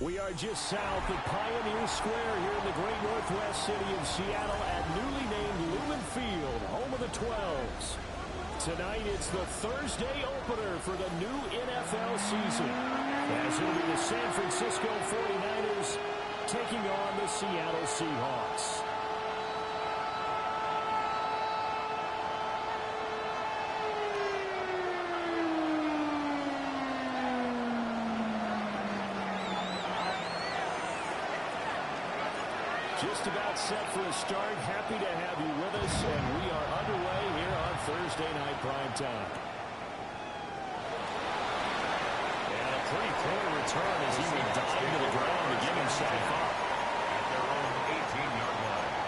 We are just south of Pioneer Square here in the great northwest city of Seattle at newly named Lumen Field, home of the 12s. Tonight, it's the Thursday opener for the new NFL season, as it'll be the San Francisco 49ers taking on the Seattle Seahawks. Just about set for a start. Happy to have you with us, and we are underway here on Thursday night prime time. And a pretty poor return as he would dive to the ground to give himself up at their own 18-yard line.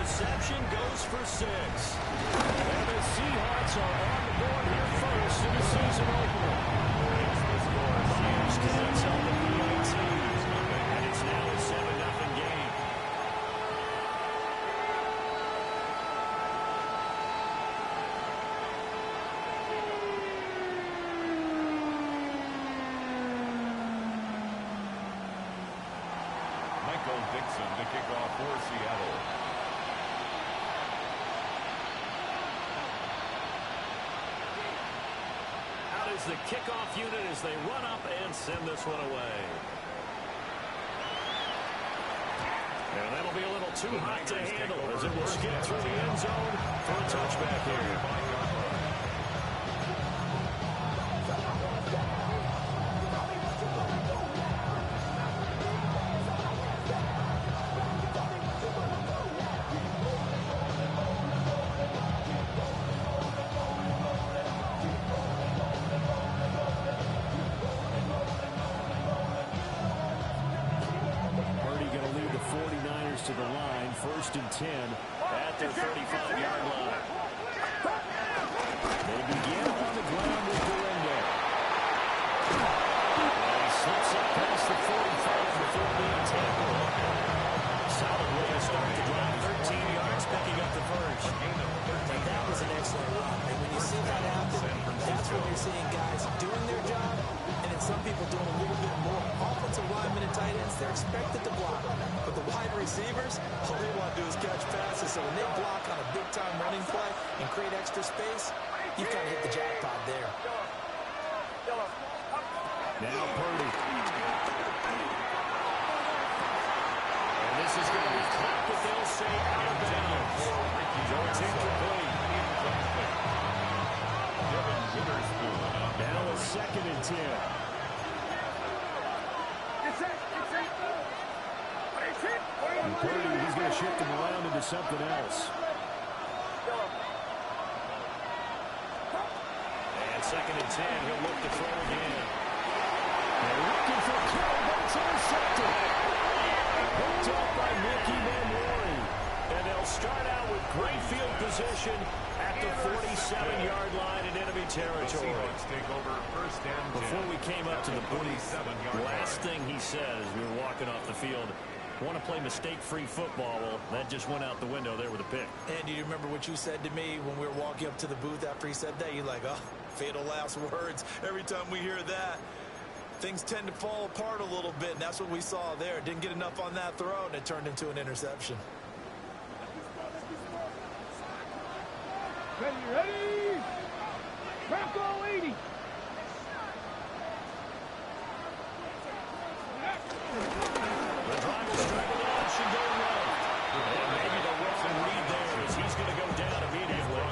Reception goes for 6. And the Seahawks are on the board here first in the season opener. Myers connects on the PAT. And it's now a 7-0 game. Michael Dixon to kick off for Seattle. The kickoff unit as they run up and send this one away. And that'll be a little too hot to handle as it will skip through the end zone for a touchback here. To the line, 1st and 10 at their 35-yard line. They begin on the ground with Durendo. And he slips up past the 45 before being tackled. Solid way to start the drive, 13 yards, picking up the first. And that was an excellent run. And when you see that happen, that's when you're seeing guys doing their job, and then some people doing a little bit more. Offensive linemen and tight ends, they're expected to block. But the wide receivers, all they want to do is catch passes. So when they block on a big-time running play and create extra space, you've kind of hit the jackpot there. Now Purdy. And this is going to be caught, but they'll say out of bounds. It's incomplete. Now a 2nd and 10. And Purdy, he's going to shift him around into something else. And 2nd and 10, he'll look to throw again. They're looking for Kelly, but it's intercepted. Picked up by Mickey Manwari. And they'll start out with great field position at the 47-yard line in enemy territory. Take over 1st and 10. Before we came up to the booth, last thing he said as we were walking off the field, want to play mistake-free football. Well, that just went out the window there with a pick. And do you remember what you said to me when we were walking up to the booth after he said that? You're like, oh, fatal last words. Every time we hear that, things tend to fall apart a little bit, and that's what we saw there. Didn't get enough on that throw, and it turned into an interception. Ready? Bronco 80. The drive is straight down, should go right. And maybe the Wilson read there as he's going to go down immediately.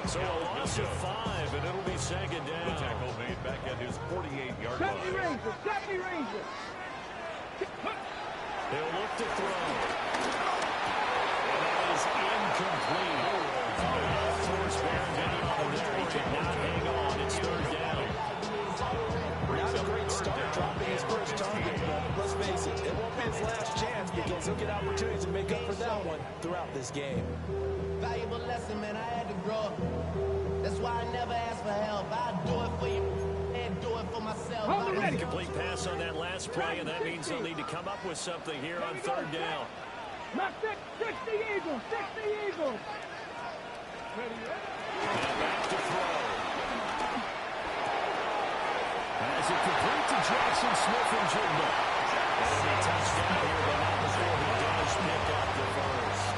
So a loss of 5, and it'll be 2nd down. The tackle made back at his 48-yard Safety line. Ranger. They'll look to throw. And that is complete. Force Baron getting on there. He could not hang on. It's third down. Not a great start dropping his first target, but let's face it, it won't be his last chance because he'll get opportunities to make up for that one throughout this game. Valuable lesson, man. I had to grow up. That's why I never ask for help. I'll do it for you and do it for myself. Complete pass on that last play, and that means they'll need to come up with something here on third down. Not 60 Eagles, 60 Eagles. And back to throw. As it complete to Jackson Smith and Jigba. And a touchdown here, but not before he does pick up the first.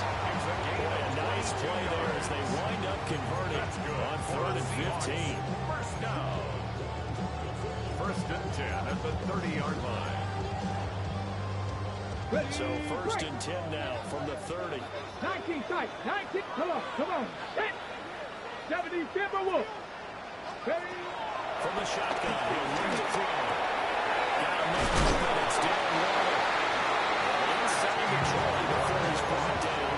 Boy, a nice play there as they wind up converting on 3rd and 15. First down. 1st and 10 at the 30-yard line. So 1st and 10 now from the 30. 19 tight, 19, come on, hit. 70 Timberwolf. Ready? From the shotgun, he'll lead the throw. Got a man open, it's down low. Inside the trolley before he's brought down.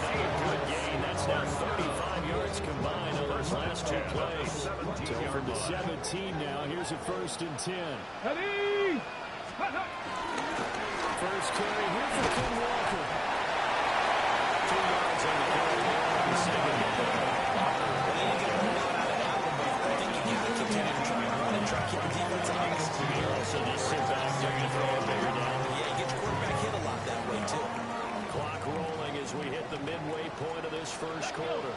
Another good gain. That's now 35 yards combined on those last two plays. So from the 17 now, here's a 1st and 10. Ready? First carry here for Ken Walker. 2 yards on the carry there on the second down. So just sit back there and throw a bigger down. Yeah, you get your quarterback hit a lot that way, too. Clock rolling as we hit the midway point of this first quarter.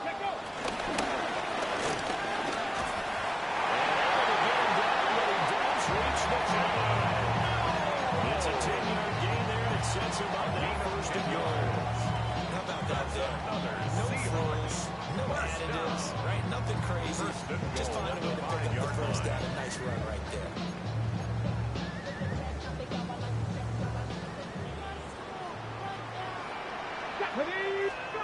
Let go. And again down, but he does reach the goal. It's a 10-yard gain there, and it sets him up now 1st and goal. How about that, though? No frills, no additives, right? Nothing crazy. Just find a way to pick up the first down. A nice run right there. Ready? Go.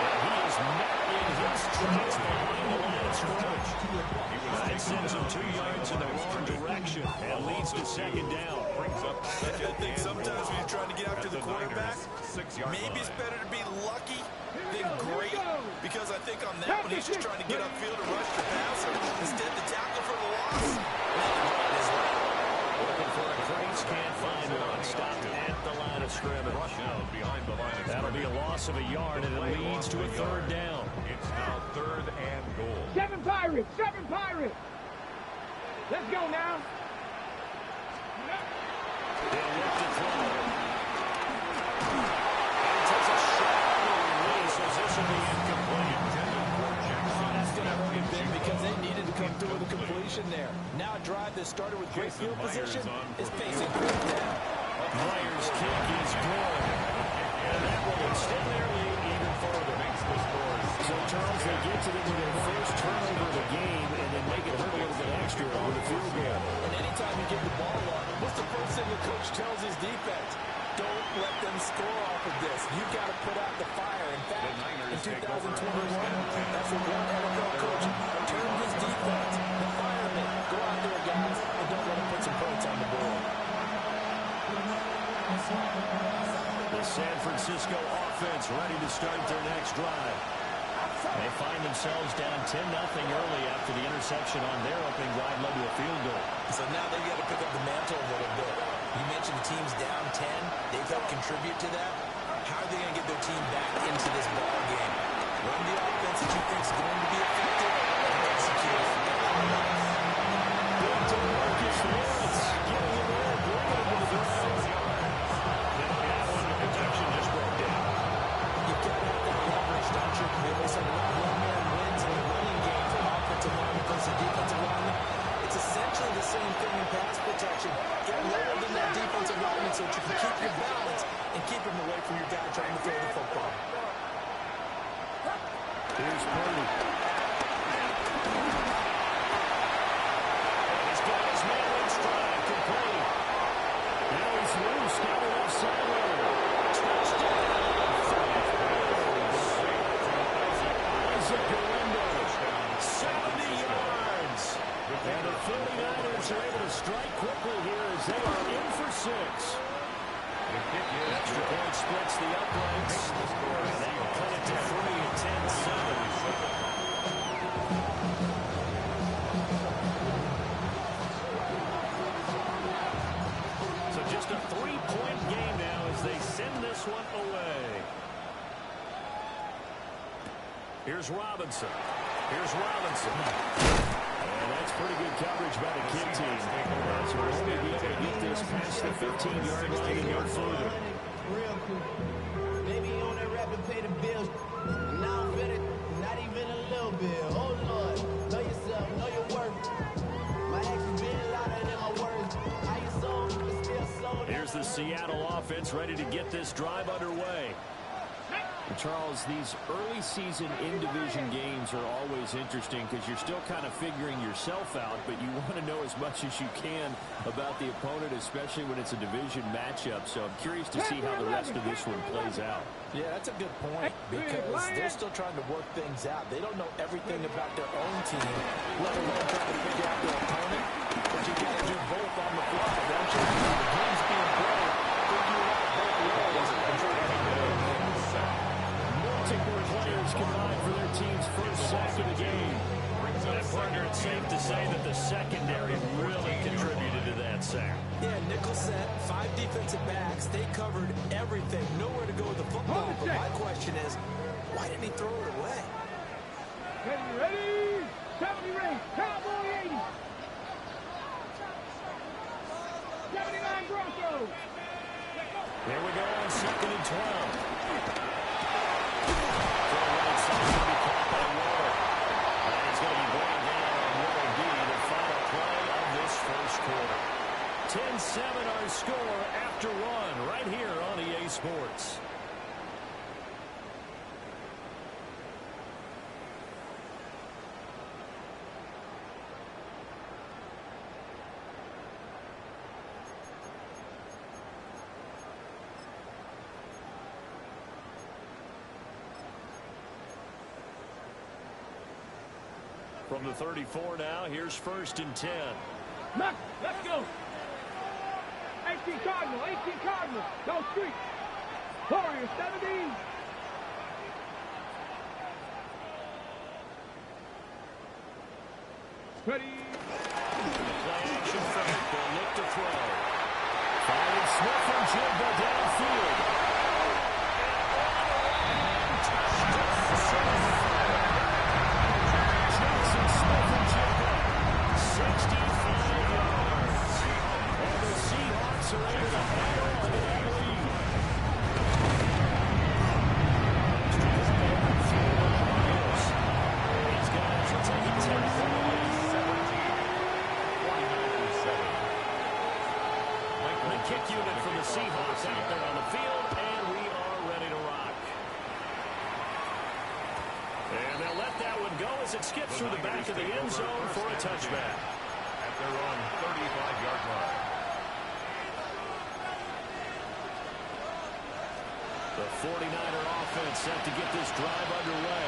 And he is not in his tracks behind the line of scrimmage. That sends him 2 yards in the wrong direction and leads to second down. Brings up I think sometimes when you're trying to get after the quarterback, maybe it's better to be lucky than great, because I think on that one he's just trying to get upfield and rush the passer instead to tackle for the loss. Looking for a crease, can't find one. Stopped at the line of scrimmage. rush out behind the line of That'll be a loss of a yard, and it leads to a 3rd down. It's now 3rd and goal. 7 Pirates, 7 Pirates. Let's go now. They'll look to throw. And takes a shot on the release as this will be incomplete. That's going to hurt him big because they needed to come through with a completion there. Now a drive that started with great field position is facing fourth down. Myers' kick is good. And that will extend their lead even further. So, Charles, they get to them with their first turnover of the game and then make it hurt a little bit extra with a field goal. And anytime you give the ball up, what's the first thing the coach tells his defense? Don't let them score off of this. You've got to put out the fire. In fact, in 2021, that's what one NFL coach turned his defense. The firemen, go out there, guys, and don't let them put some points on the board. The San Francisco offense ready to start their next drive. They find themselves down 10-0 early after the interception on their opening drive led to a field goal. So now they've got to pick up the mantle a little bit. You mentioned the team's down 10. They've helped contribute to that. How are they going to get their team back into this ball game? Run the offense that you think is going to be effective and execute it. Big to Marcus Lawrence, getting him there, bringing him to the ground. That one, the protection just broke down. You've got to have that leverage, don't you? We always talk about one-man wins in the running game for offensive lineman versus defensive lineman. It's essentially the same thing in pass protection. Get lower than that defensive lineman so that you can keep your balance and keep him away from your guy trying to throw the football. Here's Purdy. He's got his man in stride, complete. Now he's loose, down the left sideline. Touchdown. Isaac Orlando, 70 yards. And the 49ers are able to strike quickly here as they are in for 6. Extra point splits the uprights. And that will cut it to 3 at 10-7. Just a 3-point game now as they send this one away. Here's Robinson. And that's pretty good coverage by the kid team. So we'll only be able to get this past the 15-yard line and go further. Real cool. Maybe you on that rap to pay the bills. And now I'm fit it, not even a little bit. Oh, Lord. Know yourself, know your worth. My actions been louder than my words. How you sold, but still sold. Here's the Seattle offense ready to get this drive underway. Charles, these early season in-division games are always interesting because you're still kind of figuring yourself out, but you want to know as much as you can about the opponent, especially when it's a division matchup. So I'm curious to see how the rest of this one plays out. Yeah, that's a good point because they're still trying to work things out. They don't know everything about their own team, let alone trying to figure out their opponent. But you got to do both on the fly, don't you? The game's being played, figure out both ways and try to make it. Multiple players combined for their team's first sack of the game. And partner, it's safe to say that the secondary really contributed to that sack. Yeah, nickel set, 5 defensive backs. They covered everything. Nowhere to go with the football. But my question is, why didn't he throw it away? Ready? 70 range. Cowboy 80. 79 Broncos. Here we go on 2nd and 12. First quarter. 10-7 our score after one right here on EA Sports. From the 34 now, here's 1st and 10. Let's go. 18 Cardinal. No street. Warriors 17. Ready. Play action from it. They'll look to throw. Finding Smith and Jigba downfield. Jackson, Smith and Jigba. 65 yards. And the Seahawks are able to hang on to that lead. These guys are taking 10 from the lead. 29-7. The kick unit from the Seahawks out there on the field, and we are ready to rock. And they'll let that one go as it skips through the back of the end zone for a touchback. At their own 35-yard line. The 49er offense set to get this drive underway.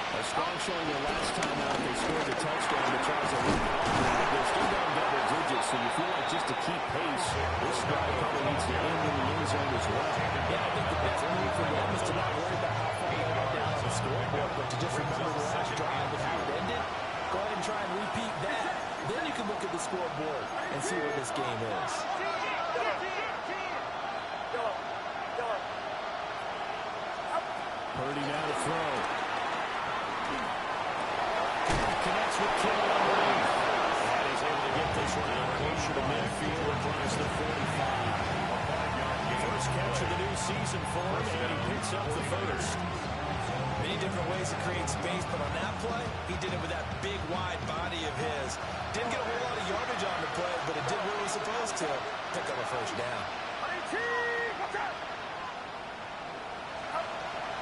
A strong showing the last time out they scored a touchdown, but Charles, they're still down double digits, so you feel like just to keep pace, this drive probably needs to end in the end zone as well. Yeah, I think the best move for them is to not worry about how far they got down on the scoreboard, but to just remember the last drive and how it ended. Go ahead and try and repeat that. Then you can look at the scoreboard and see where this game is. Purdy now to throw. Connects with Kittle underneath. And he's able to get this one out closer to midfield across the 45. First catch of the new season for him, and he picks up the first. Many different ways to create space, but on that play, he did it with that big, wide body of his. Didn't get a whole lot of yardage on the play, but it did what it was supposed to. Pick up a first down.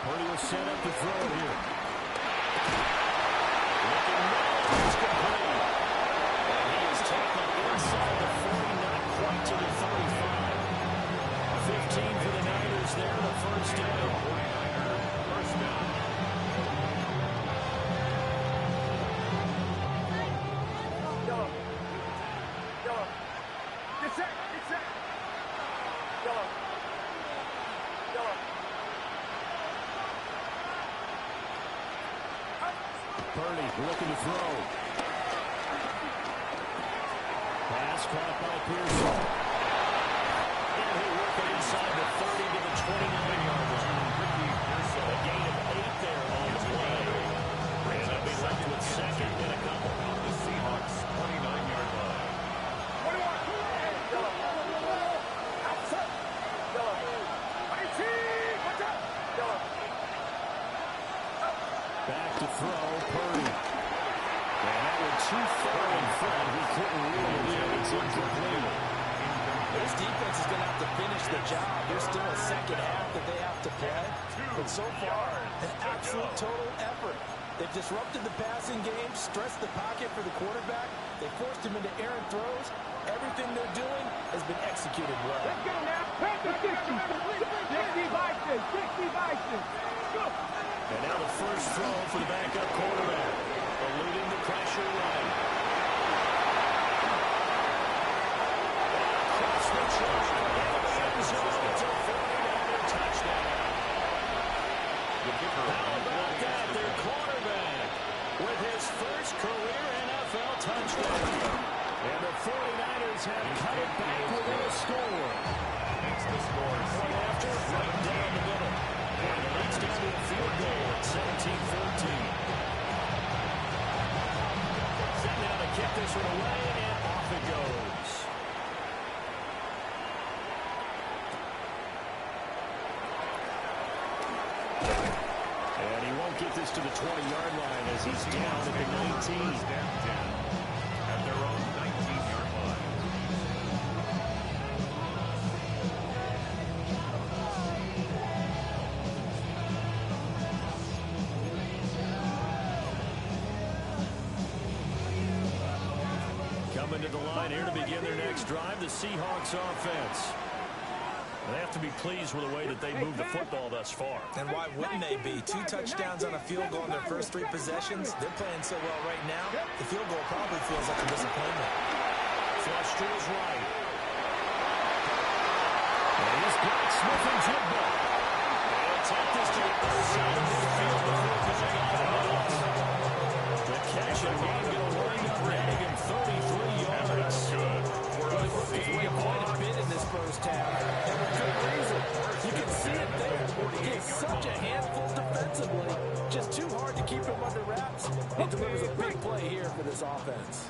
Purdy will set up the throw here. Looking now, he's complete. And he is taken inside the 40, not quite to the 35. 15 for the Niners there, the first down. First down. Get set. Purdy looking to throw. Pass caught by Pearson. And he'll work it inside the 30 to the 29-yard line. A gain of 8 there on the play. And they'll be left with second and a couple. On the Seahawks 29-yard line. Back to throw, Purdy. And that one too far in front. He couldn't rule it. It's incomplete. This defense is going to have to finish the job. There's still a second half that they have to play. But so far, an absolute total effort. They've disrupted the passing game, stressed the pocket for the quarterback. They forced him into errant throws. Everything they're doing has been executed well. Let's go now. Pass the 60 Bison. 60 Bison. Go. And now the first throw for the backup quarterback. Eluding the pressure right. Across the track. End zone. It's a 49er touchdown. How about that? Their quarterback with his first career NFL touchdown. And the 49ers have cut it back within a score. Makes the score Point after, right down the middle. And the next down to a field goal at 17-14. Set now to kick this one away, and off it goes. And he won't get this to the 20-yard line as he's down at the 19. First and 10 at their own 19-yard line. Coming to the line here to begin their next drive, the Seahawks offense. They have to be pleased with the way that they moved the football thus far. And why wouldn't they be? 2 touchdowns on a field goal in their first 3 possessions. They're playing so well right now, the field goal probably feels like a disappointment. Flush to his right. And he's got Smith and Jigba. They'll take this to the other side of the field before pushing off the middle. The catch and run going to wind up netting him 33 yards. Good. Way quite a bit in this first half. And with good reason. You can see it there. He is such a handful defensively. Just too hard to keep him under wraps. He delivers a big play here for this offense.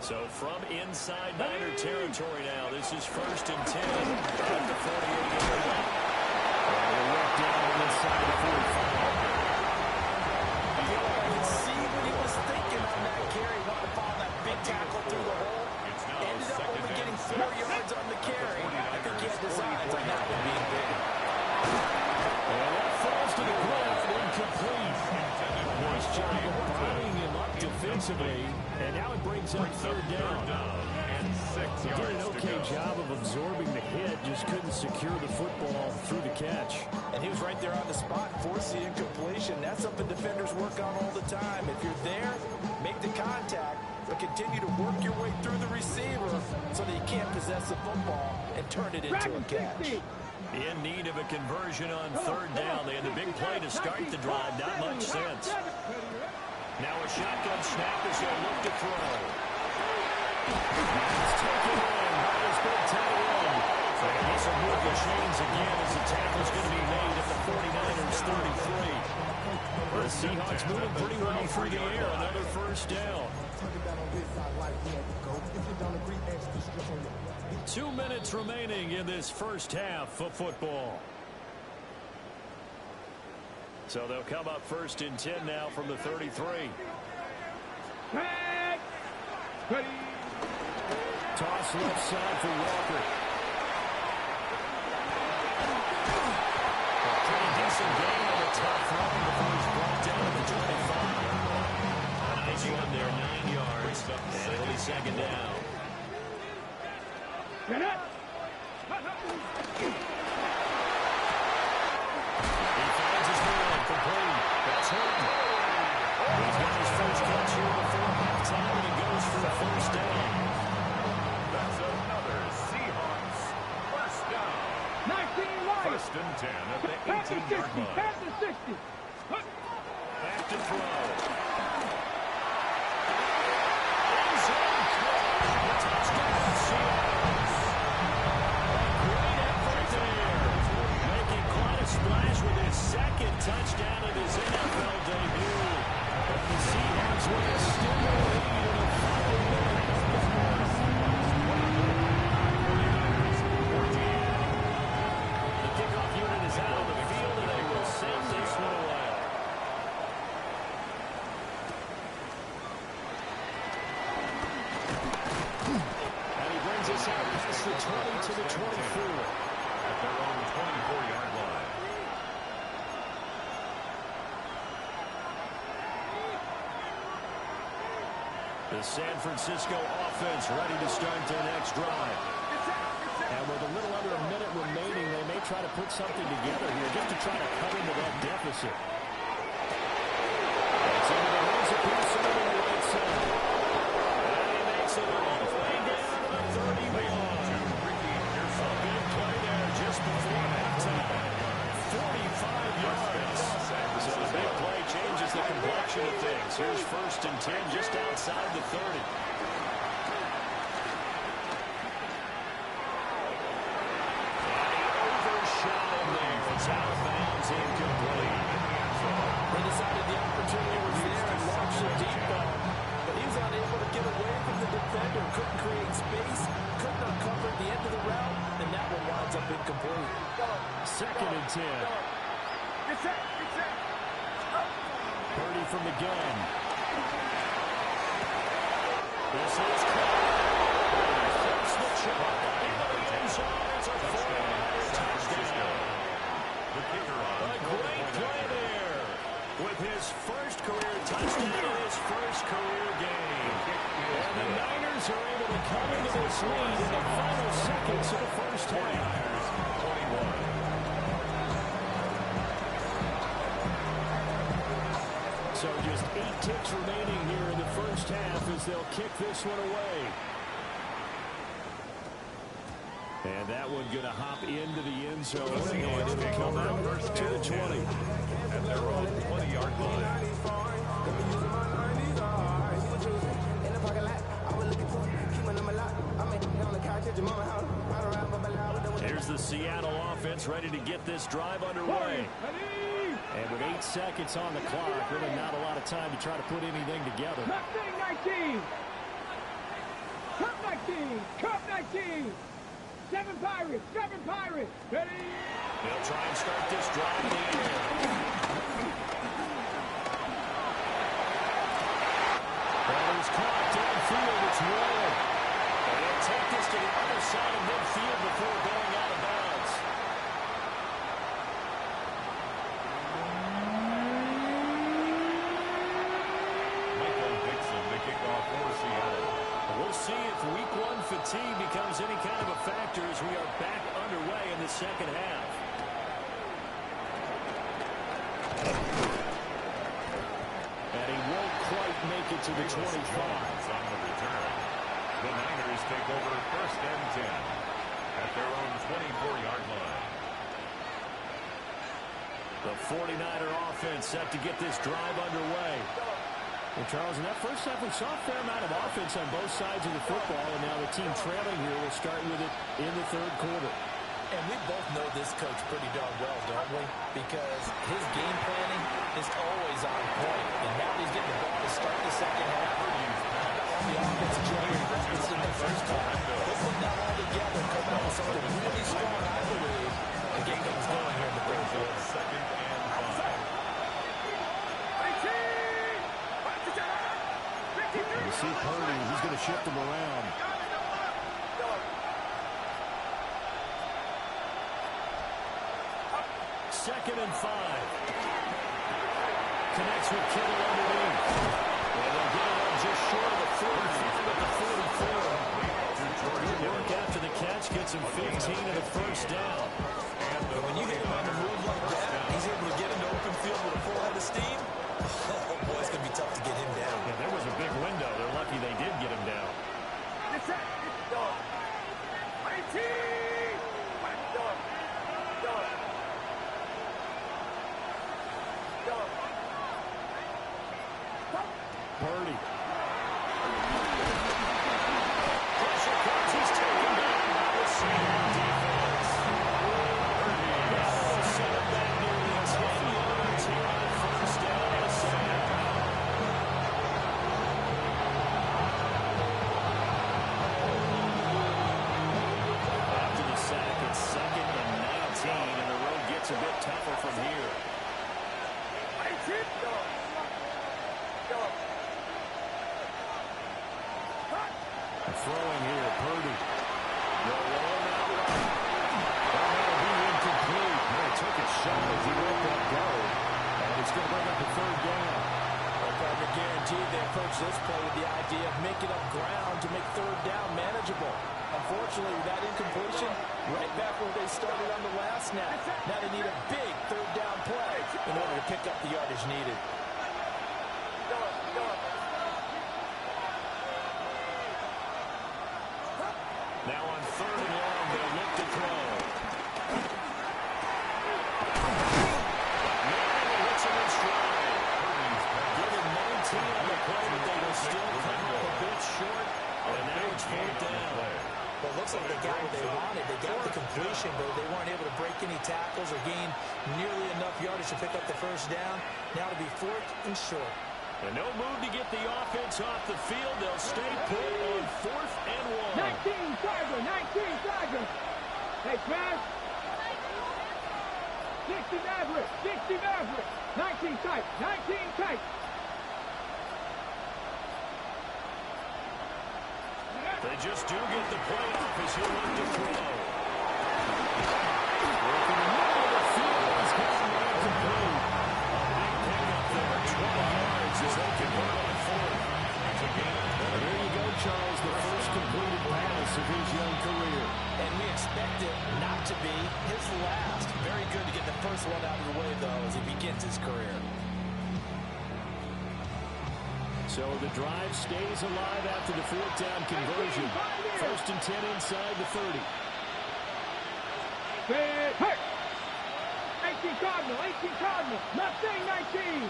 So from inside Niner territory now, this is first and 10 at the 48-yard line. And they're worked down inside the 45. You can see what he was thinking on that carry. Wanted to follow that big tackle through the hole. Ended up only getting 4 yards on the carry. I think he had designs on that one being big. And that falls to the ground, incomplete. Nice job of tying him up defensively. And now it brings up third down. And 6 He did yards an to okay go. job of absorbing the hit, just couldn't secure the football through the catch. And he was right there on the spot, forced the incompletion. That's something defenders work on all the time. If you're there, make the contact, but continue to work your way through the receiver so that you can't possess the football and turn it into a catch. In need of a conversion on third down. They had the big play to start the drive. Not much sense. Now a shotgun snap as they'll look to throw. It's taken in by his big tight end. And this will move the chains again as the tackle's going to be made at the 49ers 33. The Seahawks moving pretty well through the air. Another first down. 2 minutes remaining in this first half of football. So they'll come up first and 10 now from the 33. Toss left side for Walker. A pretty decent gain on the top run before he's brought down at the 25. A nice run there, 9 yards. And it'll be second down. He finds his man, complete. That's Horton. He's got his first catch here before halftime, and he goes for the first down. That's another Seahawks first down. 19 light. First and 10 at the Pass the 60. 18-yard line. Pass the 60. Back to throw. sends us out past the 20 to the 24. At their own 24-yard line. The San Francisco offense ready to start their next drive. And with a little under a minute remaining, they may try to put something together here just to try to cut into that deficit. It's into the hands of Pearson on the right side. And he makes it all the way down to the 30-yard. A big play there just before halftime. 45 yards. So the big play changes the complexion of things. Here's 1st and 10 just outside the 30. Out of bounds, incomplete. They decided the opportunity was there and launched it deep, but he was unable to get away from the defender, couldn't create space, couldn't uncover the end of the route, and that one winds up incomplete. 2nd and 10. Purdy from the gun. This is caught. Flips the chip into the end zone. It's a 4-yard touchdown. The kicker on a great play there with his first career touchdown and his first career game. And the Niners are able to come into this lead in the final seconds of the first half. 21. So just 8 ticks remaining here in the first half as they'll kick this one away. And that one going to hop into the end zone, and it'll come out to the 20. At their own 20-yard line. Here's the Seattle offense ready to get this drive underway. And with 8 seconds on the clock, really not a lot of time to try to put anything together. Cup 19! Cup 19! 7 Pirates! 7 Pirates! Ready? They'll try and start this drive in the air. Ball is caught downfield. It's Warren. And they'll take this to the other side of midfield before going out of bounds. Michael Dixon, the kickoff for Seattle. We'll see if week 1 fatigue becomes any kind of a factor as we are back underway in the second half. And he won't quite make it to the 25. On the return. The Niners take over 1st and 10 at their own 24-yard line. The 49er offense set to get this drive underway. Well, Charles, in that first half, we saw a fair amount of offense on both sides of the football, and now the team trailing here will start with it in the 3rd quarter. And we both know this coach pretty darn well, don't we? Because his game planning is always on point. And now he's getting the ball to start the second half. The offensive player practiced in the first half. They'll put that all together and come out with something really strong, I believe, and get things going here in the 3rd quarter. 2nd and 5. You see Purdy, he's going to shift them around. Second and 5. Connects with Kittle underneath. And they'll get it up just short of the 45 at the 44. Good work after the catch, gets him 15 and a first down. But when you hit him on the move like that, he's able to get into open field with a full head of steam. Oh, boy, it's going to be tough to get him down. Yeah, there was a big window. They're lucky they did get him down. Purdy. Pressure comes. He's taken down by the Seahawks defense. Purdy set up that nearly 10 yards here on the first down and a second. Bowl. Unfortunately, that incompletion, right back where they started on the last snap. Now they need a big third down play in order to pick up the yardage needed. Now on 3rd and long, they'll look to throw. Hits him in stride. Given 19 on the play, but they will still come up a bit short. And now it's 4th down. Well, it looks like they got what they wanted. They got the completion, but they weren't able to break any tackles or gain nearly enough yardage to pick up the first down. Now to be 4th and short. And no move to get the offense off the field. They'll stay put on 4th and 1. 19 Tiger, 19 Tiger. Hey, pass. 60 Maverick, 60 Maverick. 19 tight, 19 tight. They just do get the play off as he'll look to throw. Working the middle of the field. He's got the man complete. Pick up there, 20 yards as they convert on 4th. And there you go, Charles, the first completed pass of his young career. And we expect it not to be his last. Very good to get the first one out of the way, though, as he begins his career. So the drive stays alive after the 4th down conversion. 1st and 10 inside the 30. Hey! 18 Cardinal, 18 Cardinal. Mustang 19.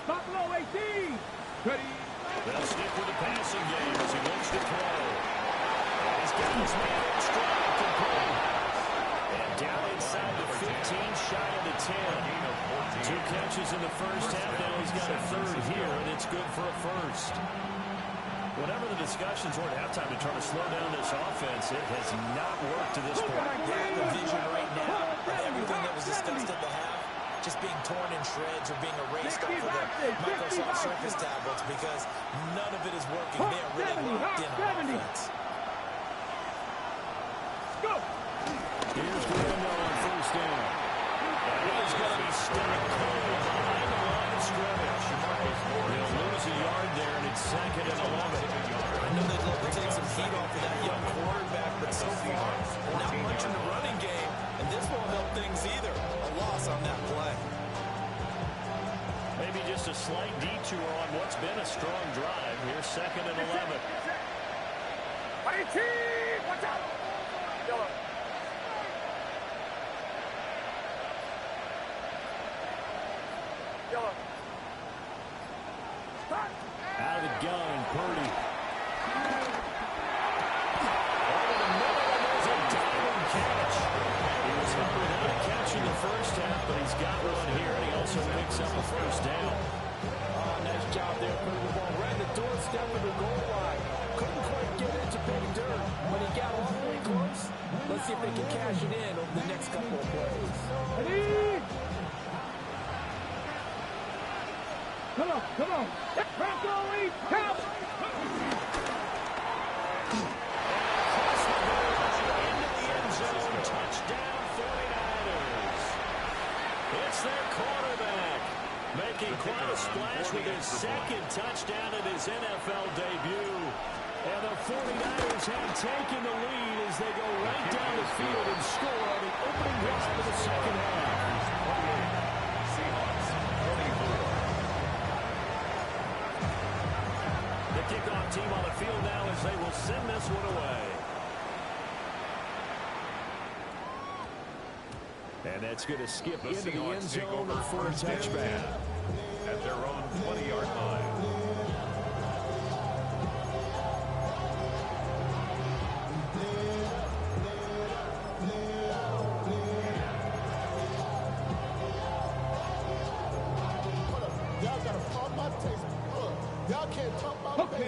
Buffalo 18. Ready? They'll stick with the passing game as he looks to throw. He's got his man in stride, complete. And down inside the 15, shy of the 10. 2 catches in the first half. Now he's got a 3rd here, and it's good for a 1st. Whatever the discussions were at halftime to try to slow down this offense, it has not worked to this point. The vision right now of everything that was discussed at the half, just being torn in shreds or being erased off of the Microsoft Surface tablets because none of it is working. They are really locked in on offense. Go! Here's Guerrero on 1st down. And he's going to be stuck cold behind the line of scrimmage. They'll lose a yard there, and it's 2nd and 11. I know they'd love to take some heat off of that young quarterback, but so far, not much in the running game, and this won't help things either. A loss on that play. Maybe just a slight detour on what's been a strong drive. Here's 2nd and 11. 18! Watch out! Yellow. Out of the gun, Purdy. Over the middle, and there's a diving catch. He was held without a catch in the first half, but he's got one here, and he also picks up a 1st down. Nice job there, putting the ball right in the doorstep of the goal line. Couldn't quite get it to pay dirt, but he got awfully close. Let's see if they can cash it in over the next couple of plays. Ready? Come on, come on. Bronco lead, count. Into the end zone, touchdown 49ers. It's their quarterback, making quite a splash with his 2nd touchdown in his NFL debut. And the 49ers have taken the lead as they go right down the field and score on the opening drive of the 2nd half. Seahawks 24. The kickoff team on the field now as they will send this one away. And that's going to skip The into the end Seahawks take zone over for a 1st and 10 touchback. at their own 20-yard line.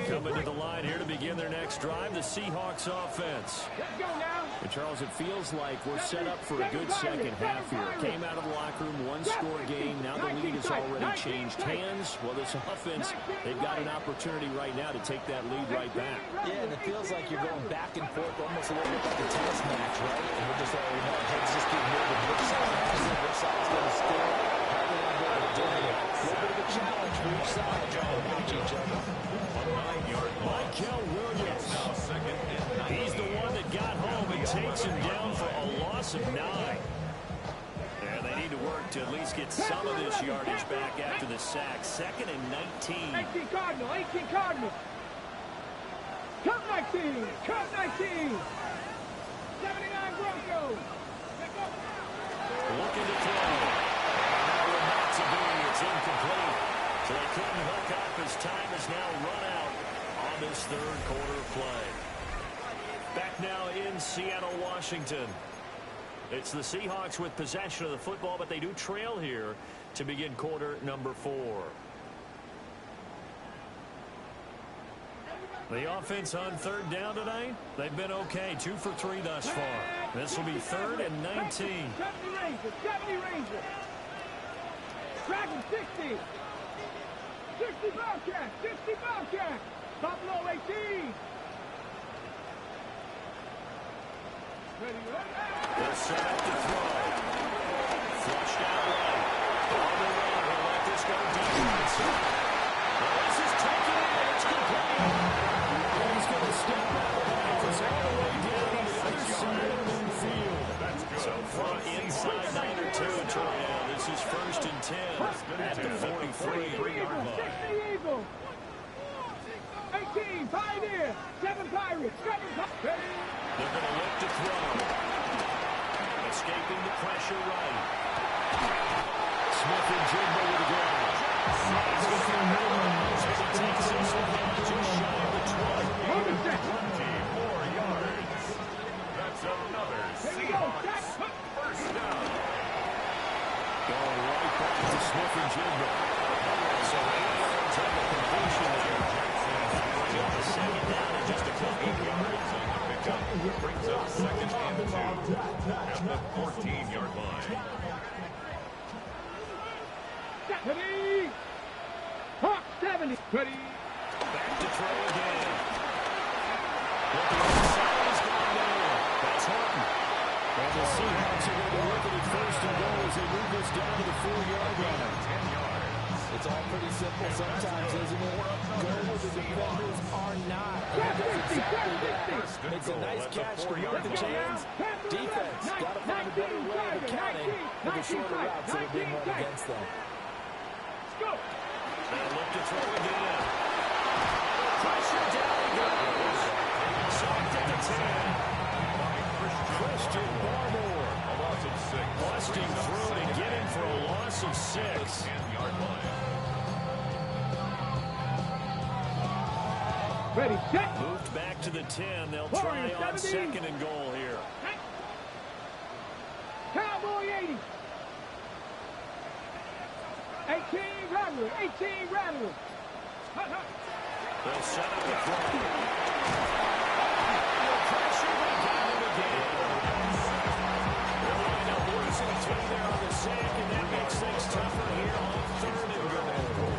Coming to the line here to begin their next drive, the Seahawks offense. Let's go now. And Charles, it feels like we're set up for a good second half here. Came out of the locker room, one-score game. Now the lead has already changed hands. Well, this offense, they've got an opportunity right now to take that lead right back. Yeah, and it feels like you're going back and forth almost a little bit like a tennis match, right? And we're just all, heads just keep moving. Which side is it? Which side's going to score? How are they going to do it? A little bit of a challenge for each side trying to match each other. A 9-yard loss. Michael Williams. Now second and 9. He's the one that got home and takes him down for a loss of 9. And they need to work to at least get some of this yardage back after the sack. Second and 19. 18 Cardinal, 18 Cardinal. Cup 19, Cup 19. 79 Broncos. Looking to throw. That will not to be. It's incomplete. So they couldn't hook up as time is now run out on this third quarter play. Back now in Seattle, Washington. It's the Seahawks with possession of the football, but they do trail here to begin quarter number 4. The offense on third down tonight, they've been okay. 2 for 3 thus far. This will be third and 19. 70 Rangers, 70 Rangers. Dragon 60. 60 Bobcats, 60 Bobcats. Buffalo 18. Ready, They'll set up to throw. Flushed out right. On the run, he'll let this go deep inside. Well, this is taken in. It's complete. And he's going to step back. It's all the way down on the other side of midfield. So from inside Niner territory now, this is first and 10 at the 43-yard line. 60 Eagles. 18 Pioneer. 7 Pirates. 7 Pirates. They're going to look to throw. Escaping the pressure right. Smith and Jigba with the ground. He's going to take this one just shy of the 20. 24 yards. That's another Seahawks first down. Going right back to Smith and Jigba. So 8 yards of the completion there. Jackson the second down and just a couple of yards on the pickup. Brings up second and 2 at the 14-yard line. 70. Hawk 70. Ready. Back to throw again. Looking at the side, he's gone down. That's Horton. And the Seahawks are going to look at it first and goal as they move this down to the 4-yard line. 10 yards. It's all pretty simple sometimes, isn't it? Go where the defenders are not. And he does exactly that. Makes a nice catch to work the chains. Defense got to find a better way of accounting for the shorter routes that are being run against them. Go. They'll look to throw again. Pressure down he goes. Sacked at the 10. Christian Barmore. A loss of 6. Busting through to get him for a loss of 6. 10-yard line. Ready, set. Moved back to the 10. They'll try on second and goal here. Cowboy 80. 18 Rattler. 18 Rattler. They'll set up the throw. Pressure, they got him again. They'll wind up losing 2 there on the sack, and that makes things tougher here on third and goal.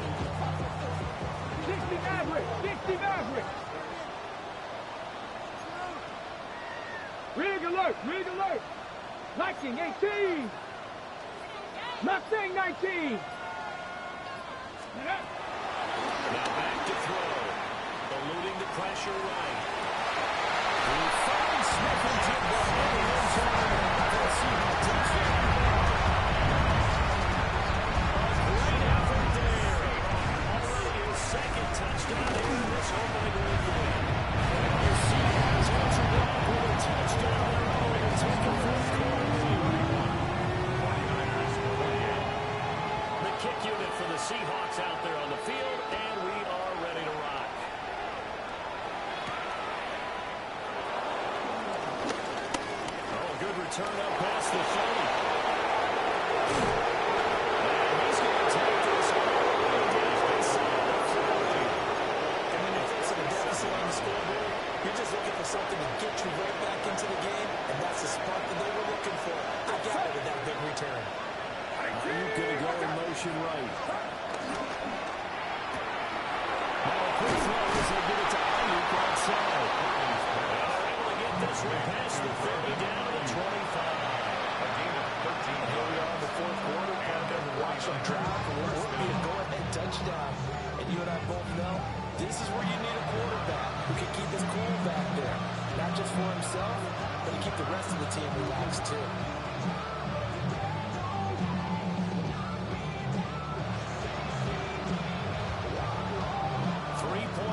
60 Maverick. 60 Maverick. Rig alert. Rig alert. Viking 18. Mustang 19. Now back to throw. Eluding the pressure right. He finds Smith and Jigba in the end zone for a Seahawks touchdown. A great effort there. Already his second touchdown in this opening weekend. The Seahawks answer back with a touchdown of their own to take a fourth quarter lead. The kick unit for the Seahawks out there on the field, and we are ready to rock. Oh, good return up past the 30. And he's going to take this all the way down inside the 40. And when you're facing a deficit on the scoreboard, you're just looking for something to get you right back into the game, and that's the spark that they were looking for. I got it with that big return. Ayuk going to go in motion right. Now a quick throw as they get it to Ayuk outside. They're able to get this one past the 30 down to the 25. And here we are in the fourth quarter, and watch them drive, and we'll be a go-ahead touchdown. this is where you need a quarterback who can keep his cool back there. Not just for himself, but to keep the rest of the team relaxed, too.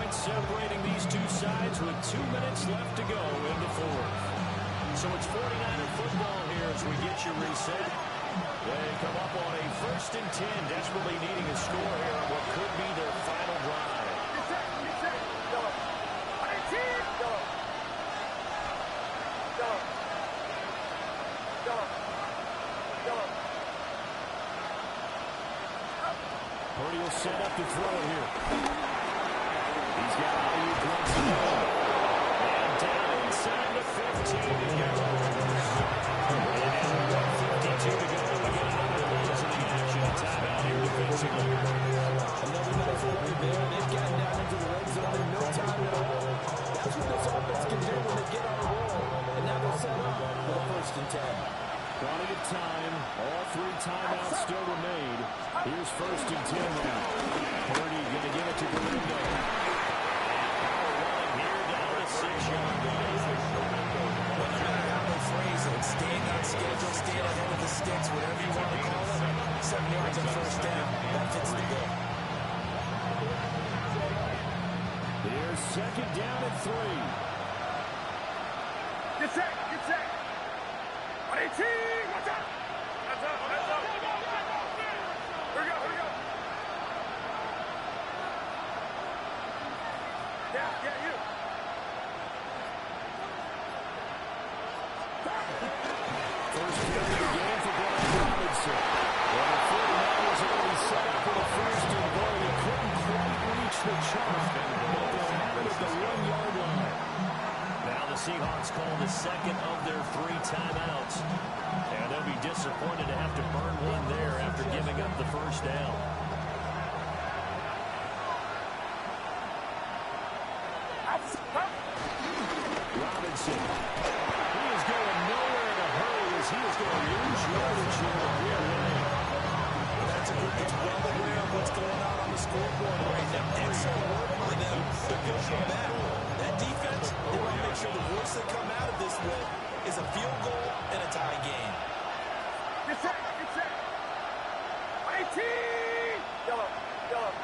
Separating these two sides with 2 minutes left to go in the fourth. So it's 49er football here as we get you reset. They come up on a 1st and 10, desperately needing a score here on what could be their final drive. Purdy will set up to throw it here. He's got Ayuk once again. And down inside the 15 to go. And 1:52 to go. We get out of the balls in the action. A timeout here defensively. Another nice play there. They've gotten down into the red zone in no time at all. That's what this offense can do when they get on a roll. And now they're set up for a 1st and 10. Plenty of time. All 3 timeouts still remain. Here's 1st and 10 now. Purdy going to give it to Galindo. Staying on schedule, staying ahead of the sticks, whatever you want to call it. 7 yards on 1st down. That fits the bill. Here's 2nd down and 3. Get set, get set. 18, watch out. That's up, that's up. Here we go, here we go. Yeah, you. First carry of the game for Brian Robinson. Well, the 49ers already set up for the 1st and goal. He couldn't quite reach the chalk, but they'll have it at the 1-yard line. Now the Seahawks call the 2nd of their 3 timeouts. And they'll be disappointed to have to burn one there after giving up the 1st down. Robinson. He is going nowhere in a hurry as he is going to lose yardage here in rear lane. That's a group that's well aware of what's going on the scoreboard right now. Excellent work by them. They're going to come back. That defense, they want to make sure the worst that come out of this with is a field goal and a tie game. Get set, get set. 18! Yellow, yellow.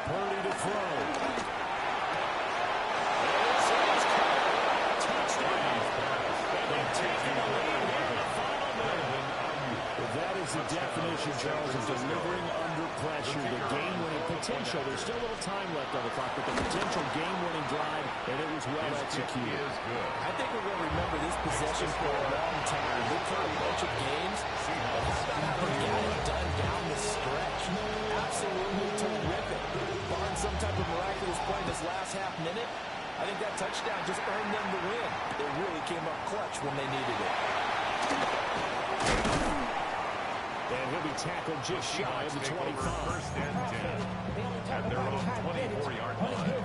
Purdy to throw. Touchdown. And they've taken the lead here in the final minute. That is the definition, Charles, of delivering under pressure. The game-winning potential. There's still a little time left on the clock, but the potential game-winning drive, and it was well executed. I think we're going to remember this possession for a long time. Look for a bunch of games. How they got it done down the stretch. Absolutely terrific. Barring some type of miraculous play in this last half minute, I think that touchdown just earned them the win. They really came up clutch when they needed it. And he'll be tackled just shy of the 25. 1st and 10. At their own 24-yard line.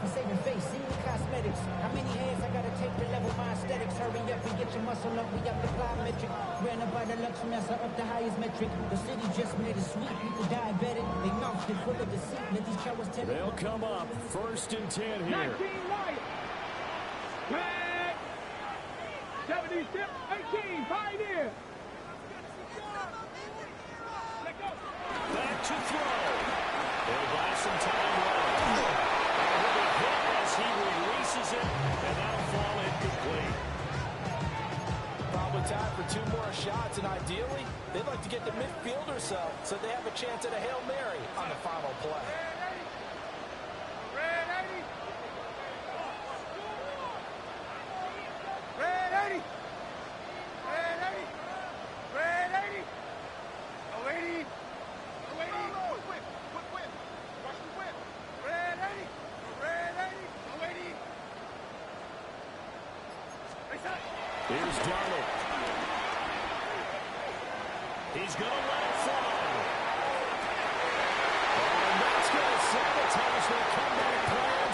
Cosmetics. How many hands I gotta take to level my aesthetics? Hurry up and get your muscle up. We up the plyometric. Ran up by the Lux Mesa up the highest metric. The city just made a sweet. People diabetic. They mouth it full of deceit. Let these cowards tell it. They'll come up 1st and 10 here. 19 right. Red. 76, 18, Pioneer. Back to throw. They'll buy some time left. And he'll be hit as he releases it, and that'll fall incomplete. Probably time for 2 more shots, and ideally, they'd like to get the midfield or so they have a chance at a Hail Mary on the final play. Red 80. Red 80. Red 80. Red 80. Oh, 80. Oh, 80. Whip. Watch the whip. Red 80. Red 80. Oh, 80. Here's Darnold. He's going to let it fly. And that's going to sabotage their comeback play